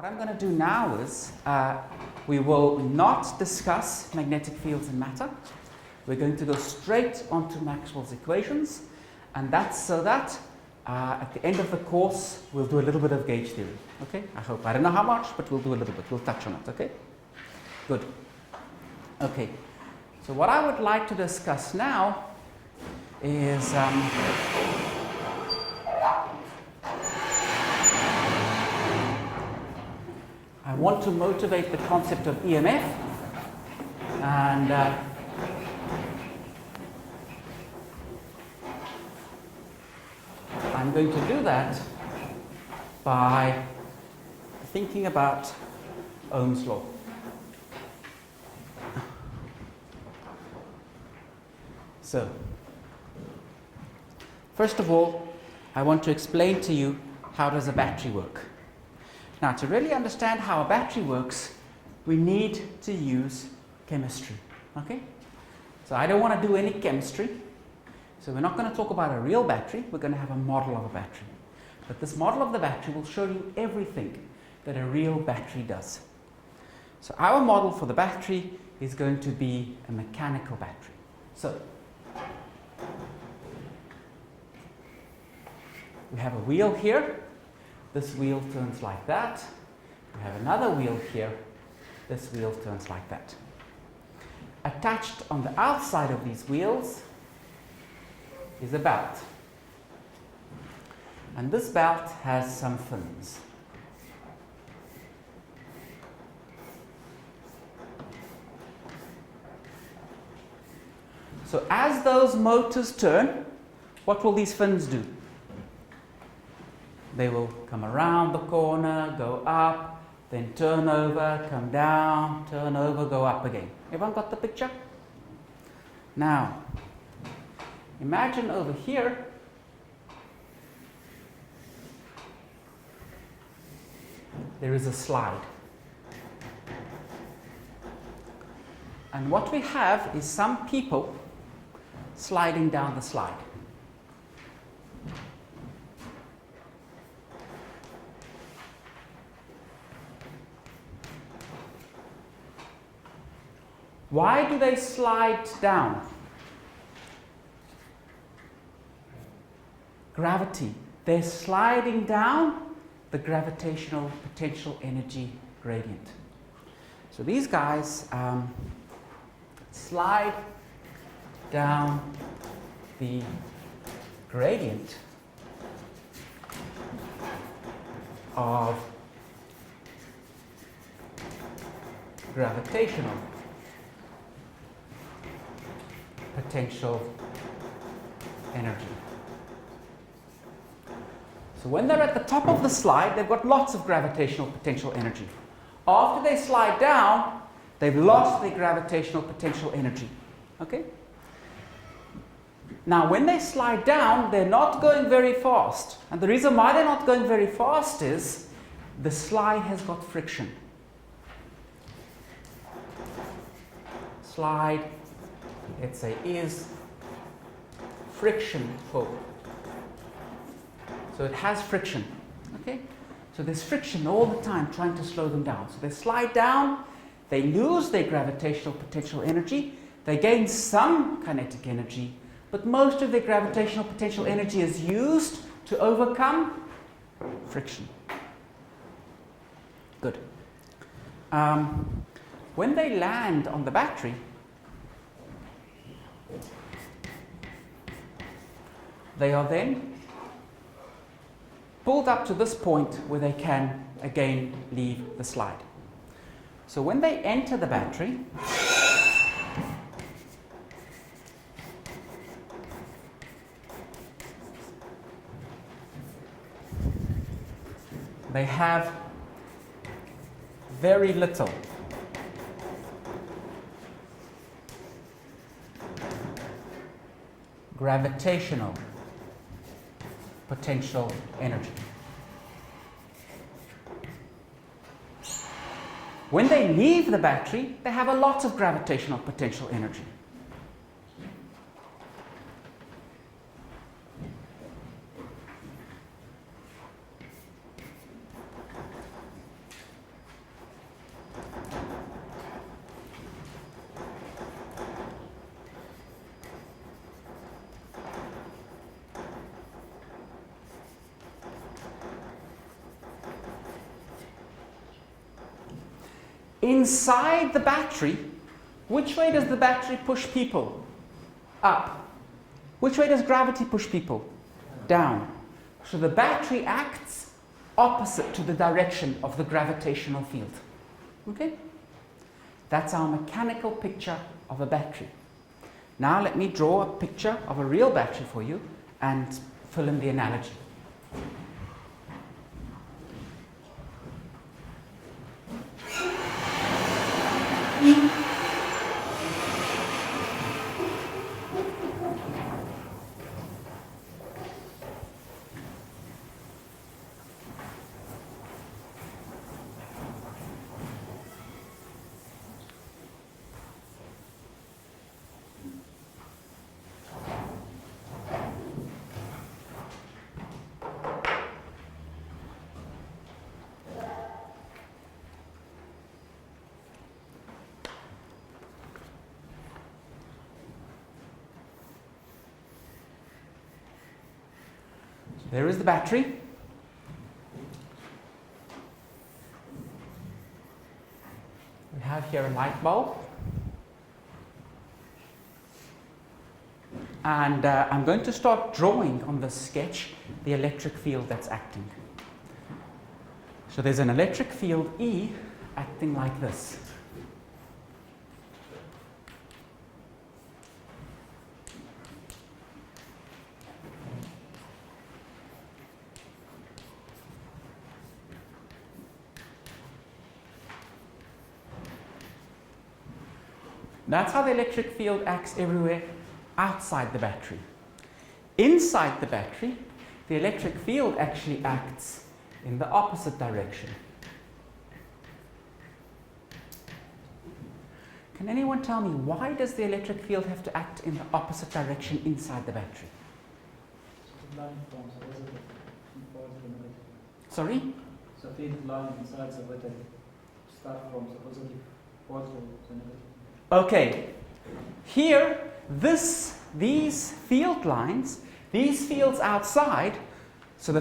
What I'm going to do now is we will not discuss magnetic fields and matter. We're going to go straight onto Maxwell's equations, and that's so that at the end of the course we'll do a little bit of gauge theory. Okay? I hope. I don't know how much, but we'll do a little bit. We'll touch on it. Okay? Good. Okay. So what I would like to discuss now is I want to motivate the concept of EMF, and I'm going to do that by thinking about Ohm's law. So, first of all, I want to explain to you how does a battery work. Now, to really understand how a battery works, we need to use chemistry. Okay? So I don't want to do any chemistry. So we're not going to talk about a real battery. We're going to have a model of a battery. But this model of the battery will show you everything that a real battery does. So our model for the battery is going to be a mechanical battery. So we have a wheel here. This wheel turns like that. We have another wheel here. This wheel turns like that. Attached on the outside of these wheels is a belt. And this belt has some fins. So as those motors turn, what will these fins do? They will come around the corner, go up, then turn over, come down, turn over, go up again. Everyone got the picture? Now, imagine over here, there is a slide. And what we have is some people sliding down the slide. Why do they slide down? Gravity. They're sliding down the gravitational potential energy gradient. So these guys slide down the gradient of gravitational potential energy. So when they're at the top of the slide, they've got lots of gravitational potential energy. After they slide down, they've lost their gravitational potential energy. Okay? Now, when they slide down, they're not going very fast. And the reason why they're not going very fast is the slide has got friction. Slide, let's say, is friction-full. So it has friction. Okay? So there's friction all the time trying to slow them down. So they slide down, they lose their gravitational potential energy, they gain some kinetic energy, but most of their gravitational potential energy is used to overcome friction. Good. When they land on the battery, they are then pulled up to this point where they can again leave the slide. So when they enter the battery, they have very little gravitational potential energy. When they leave the battery, they have a lot of gravitational potential energy. inside the battery, which way does the battery push people? Up. Which way does gravity push people? Down. So the battery acts opposite to the direction of the gravitational field. Okay? That's our mechanical picture of a battery. Now let me draw a picture of a real battery for you and fill in the analogy. There is the battery. We have here a light bulb. And I'm going to start drawing on this sketch the electric field that's acting. So there's an electric field E acting like this. That's how the electric field acts everywhere outside the battery. Inside the battery, the electric field actually acts in the opposite direction. Can anyone tell me, why does the electric field have to act in the opposite direction inside the battery? Sorry? So field line inside the battery start from the positive pole to the negative. Okay, here, these field lines, these fields outside, so the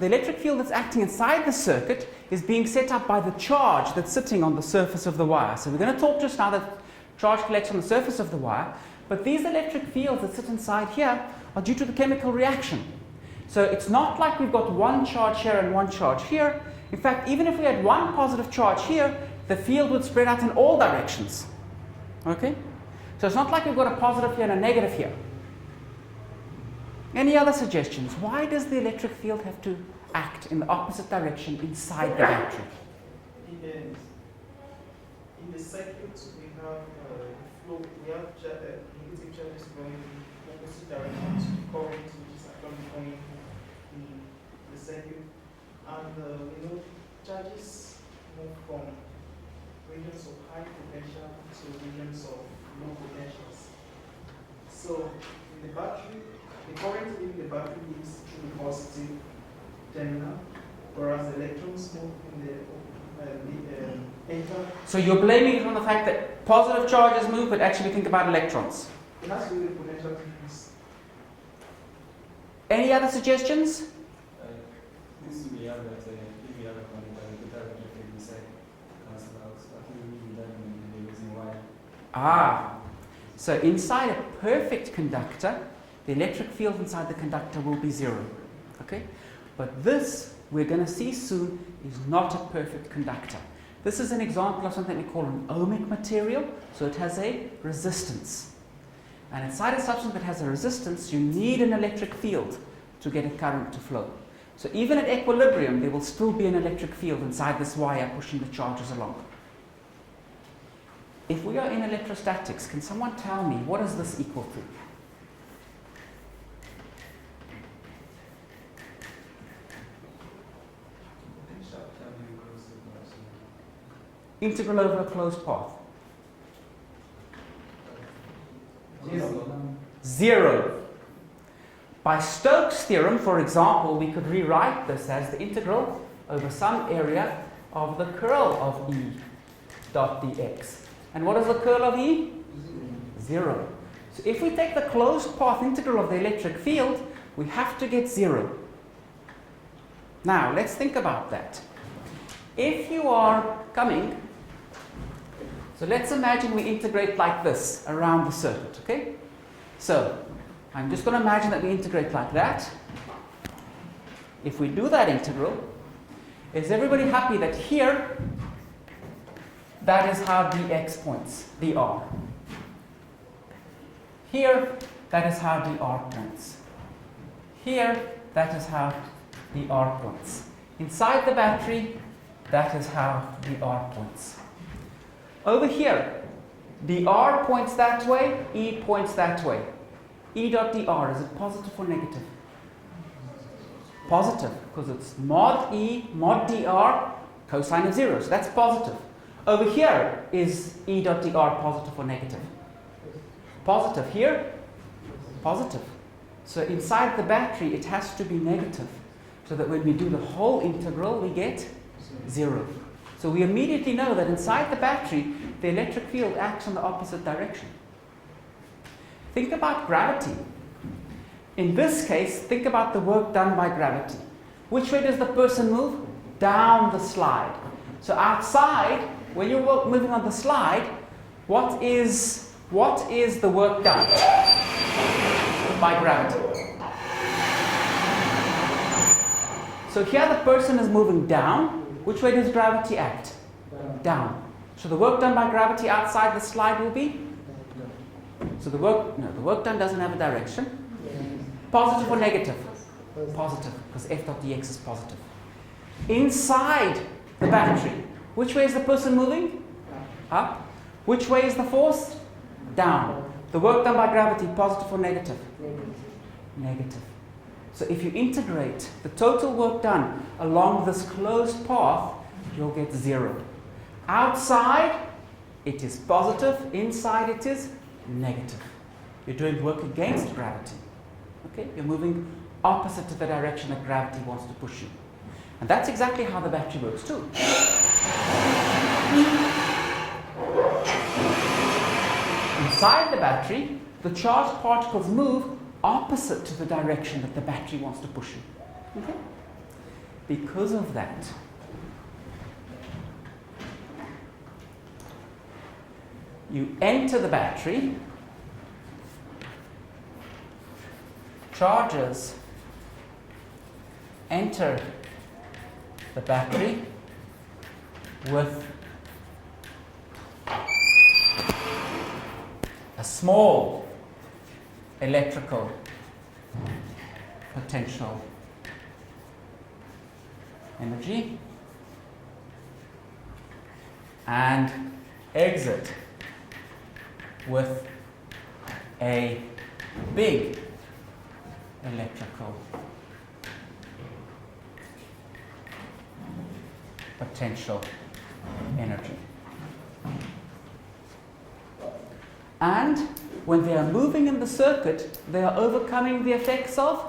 electric field that's acting inside the circuit is being set up by the charge that's sitting on the surface of the wire. So we're going to talk just now that charge collects on the surface of the wire, but these electric fields that sit inside here are due to the chemical reaction. So it's not like we've got one charge here and one charge here. In fact, even if we had one positive charge here, the field would spread out in all directions. Okay? So it's not like we've got a positive here and a negative here. Any other suggestions? Why does the electric field have to act in the opposite direction inside the battery? In the circuit, we have flow. We have negative charges going in opposite directions to current, which is actually going in the circuit. And we know charges move from regions of high potential to regions of low potentials. So in the battery, the current in the battery is through the positive terminal, whereas the electrons move in the enter. So you're blaming it on the fact that positive charges move, but actually think about electrons. It has to do with the potential difference. Any other suggestions? This we have that if we have a conductor, the total electric inside cancel out. So I think we need that in the using wire. Ah, so inside a perfect conductor, the electric field inside the conductor will be zero. Okay? But this, we're going to see soon, is not a perfect conductor. This is an example of something we call an ohmic material, so it has a resistance. And inside a substance that has a resistance, you need an electric field to get a current to flow. So even at equilibrium, there will still be an electric field inside this wire pushing the charges along. If we are in electrostatics, can someone tell me what is this equal to? Integral over a closed path. Zero. By Stokes' theorem, for example, we could rewrite this as the integral over some area of the curl of E dot dx. And what is the curl of E? Zero. So if we take the closed path integral of the electric field, we have to get zero. Now, let's think about that. If you are coming So let's imagine we integrate like this around the circuit, okay? So I'm just going to imagine that we integrate like that. If we do that integral, is everybody happy that here, that is how dx points, dr. Here, that is how dr points. Here, that is how dr points. Inside the battery, that is how dr points. Over here, dr points that way, E points that way. E dot dr, is it positive or negative? Positive, because it's mod E, mod dr, cosine of 0, so that's positive. Over here, is E dot dr positive or negative? Positive. Here, positive. So inside the battery, it has to be negative, so that when we do the whole integral, we get 0. So we immediately know that inside the battery, the electric field acts in the opposite direction. Think about gravity. In this case, think about the work done by gravity. Which way does the person move? Down the slide. So outside, when you're moving on the slide, what is the work done by gravity? So here the person is moving down. Which way does gravity act? Down. So the work done by gravity outside the slide will be? So the work done doesn't have a direction. Positive or negative? Positive, because F dot dx is positive. Inside the battery, which way is the person moving? Up. Which way is the force? Down. The work done by gravity, positive or negative? Negative. So if you integrate the total work done along this closed path, you'll get 0. Outside, it is positive. Inside, it is negative. You're doing work against gravity. Okay? You're moving opposite to the direction that gravity wants to push you. And that's exactly how the battery works too. Inside the battery, the charged particles move opposite to the direction that the battery wants to push you. Okay? Because of that, you enter the battery, charges enter the battery with a small electrical potential energy and exit with a big electrical potential energy. And when they are moving in the circuit, they are overcoming the effects of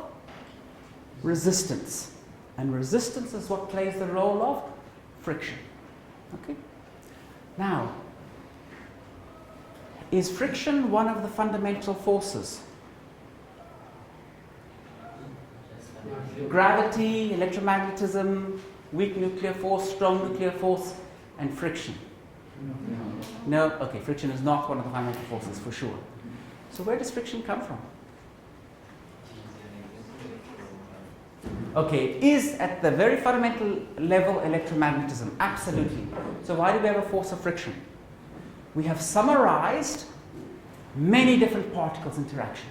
resistance. And resistance is what plays the role of friction. Okay? Now, is friction one of the fundamental forces? Gravity, electromagnetism, weak nuclear force, strong nuclear force, and friction. No? Okay, friction is not one of the fundamental forces for sure. So where does friction come from? Okay, it is at the very fundamental level electromagnetism, absolutely. So why do we have a force of friction? We have summarized many different particles interaction.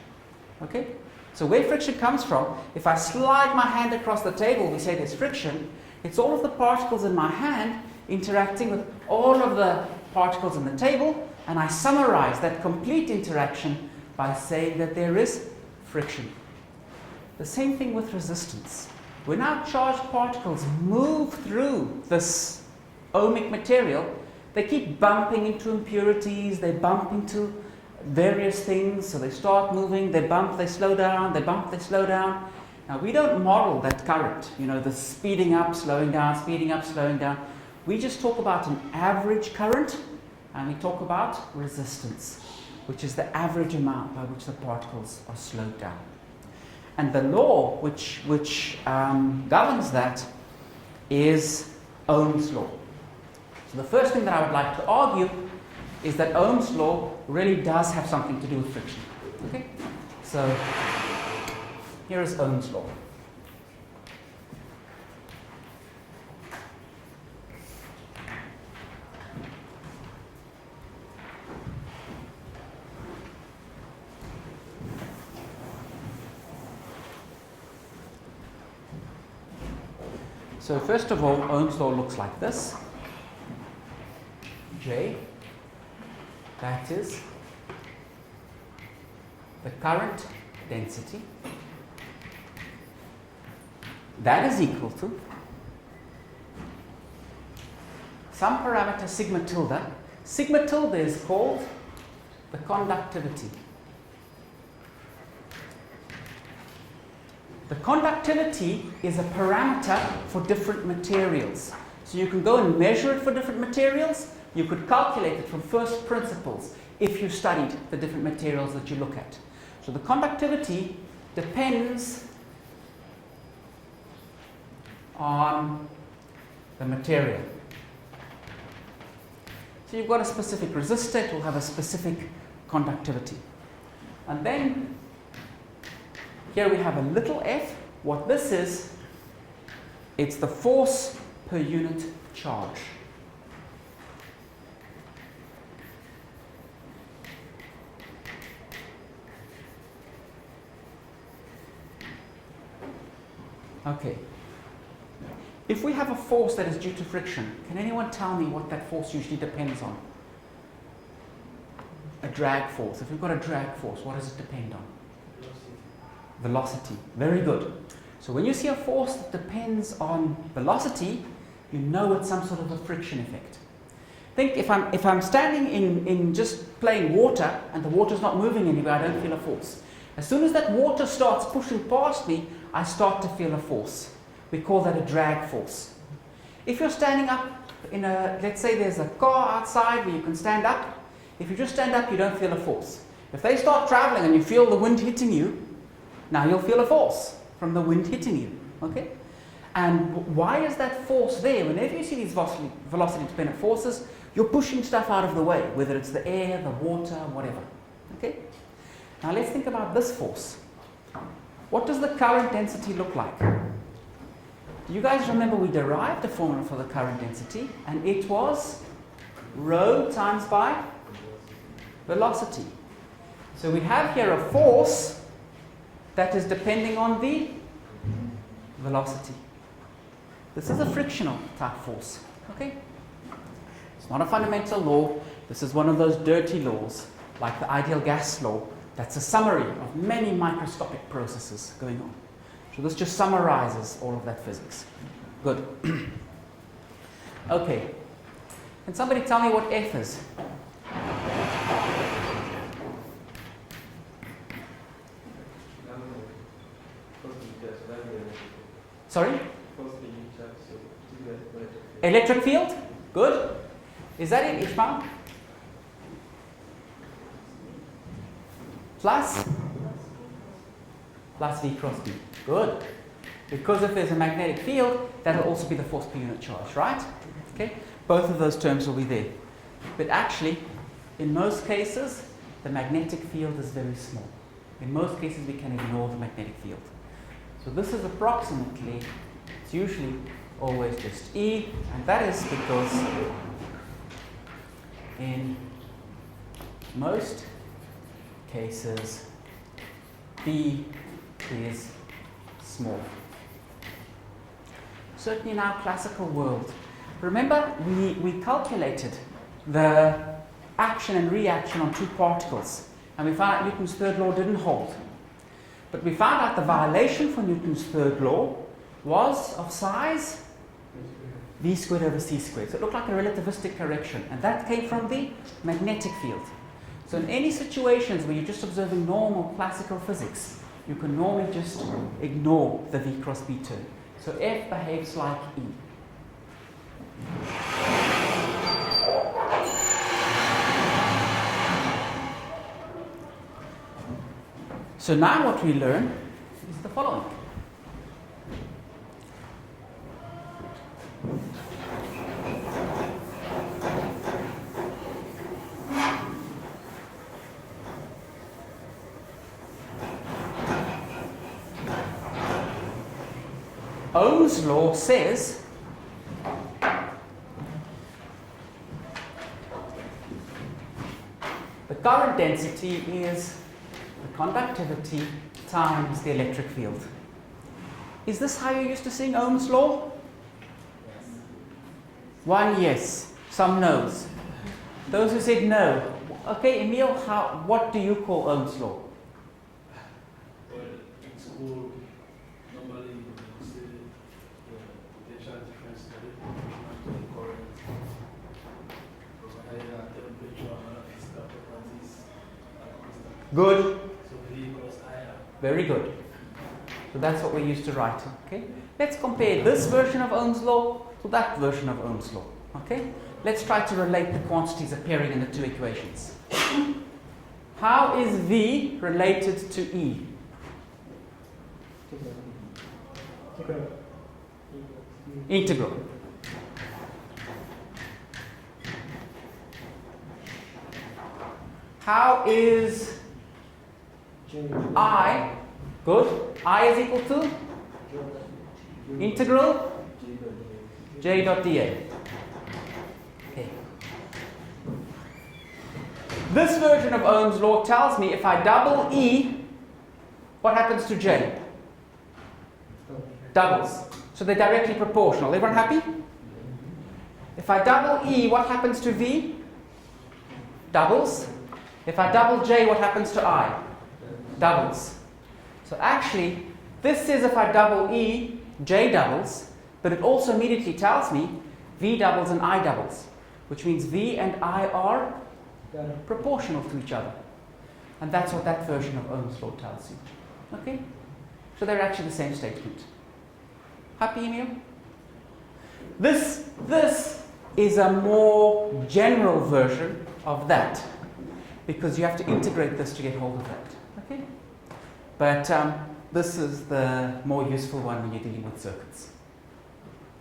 Okay? So where friction comes from, if I slide my hand across the table, we say there's friction. It's all of the particles in my hand interacting with all of the particles in the table, and I summarize that complete interaction by saying that there is friction. The same thing with resistance. When our charged particles move through this ohmic material, they keep bumping into impurities, they bump into various things, so they start moving, they bump, they slow down, they bump, they slow down. Now we don't model that current, the speeding up, slowing down, speeding up, slowing down. We just talk about an average current, and we talk about resistance, which is the average amount by which the particles are slowed down. And the law which governs that is Ohm's law. So the first thing that I would like to argue is that Ohm's law really does have something to do with friction. Okay? So here is Ohm's law. So first of all, Ohm's law looks like this. J, that is the current density. That is equal to some parameter sigma tilde. Sigma tilde is called the conductivity. The conductivity is a parameter for different materials. So you can go and measure it for different materials. You could calculate it from first principles if you studied the different materials that you look at. So the conductivity depends on the material. So you've got a specific resistor, it will have a specific conductivity. And then here we have a little f. What this is, it's the force per unit charge. Okay. If we have a force that is due to friction, can anyone tell me what that force usually depends on? A drag force. If we've got a drag force, what does it depend on? Velocity. Very good. So when you see a force that depends on velocity, you know it's some sort of a friction effect. Think if I'm standing in just plain water and the water's not moving anywhere, I don't feel a force. As soon as that water starts pushing past me, I start to feel a force. We call that a drag force. If you're standing up in let's say there's a car outside where you can stand up. If you just stand up, you don't feel a force. If they start traveling and you feel the wind hitting you, now you'll feel a force from the wind hitting you. Okay? And why is that force there? Whenever you see these velocity-dependent forces, you're pushing stuff out of the way, whether it's the air, the water, whatever. Okay? Now let's think about this force. What does the current density look like? Do you guys remember we derived the formula for the current density, and it was rho times by velocity. So we have here a force that is depending on the velocity. This is a frictional type force. Okay? It's not a fundamental law. This is one of those dirty laws, like the ideal gas law. That's a summary of many microscopic processes going on. So this just summarizes all of that physics. Good. Okay. Can somebody tell me what F is? Sorry? Electric field? Good. Is that it, Ishmael? Plus V cross B. Good. Because if there's a magnetic field, that will also be the force per unit charge, right? Okay. Both of those terms will be there. But actually, in most cases, the magnetic field is very small. In most cases, we can ignore the magnetic field. So this is approximately, it's usually always just E, and that is because in most cases, B is small. Certainly in our classical world. Remember, we calculated the action and reaction on two particles, and we found out Newton's third law didn't hold. But we found out the violation for Newton's third law was of size v squared over c squared. So it looked like a relativistic correction, and that came from the magnetic field. So in any situations where you're just observing normal classical physics, you can normally just ignore the v cross b term. So F behaves like E. So now what we learn is the following. Ohm's law says the current density is the conductivity times the electric field. Is this how you're used to seeing Ohm's law? Yes. One yes, some no's. Those who said no. Okay, Emil, what do you call Ohm's law? Well, in school, normally you say the potential difference in the proportional to the current, provided temperature and other physical properties are constant. Good. So V equals IR. Very good. So that's what we're used to writing. Okay. Let's compare this version of Ohm's law to that version of Ohm's law. Okay. Let's try to relate the quantities appearing in the two equations. How is V related to E? Integral. How is I? Good. I is equal to integral J dot dA. Okay. This version of Ohm's law tells me if I double E, what happens to J? Doubles. So they're directly proportional. Everyone happy? If I double E, what happens to V? Doubles. If I double J, what happens to I? Doubles. So actually, this says if I double E, J doubles, but it also immediately tells me V doubles and I doubles, which means V and I are proportional to each other. And that's what that version of Ohm's law tells you. Okay? So they're actually the same statement. Happy, Emil? This is a more general version of that, because you have to integrate this to get hold of that. Okay? But this is the more useful one when you're dealing with circuits.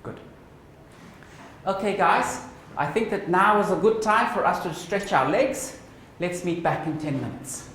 Good. Okay, guys, I think that now is a good time for us to stretch our legs. Let's meet back in 10 minutes.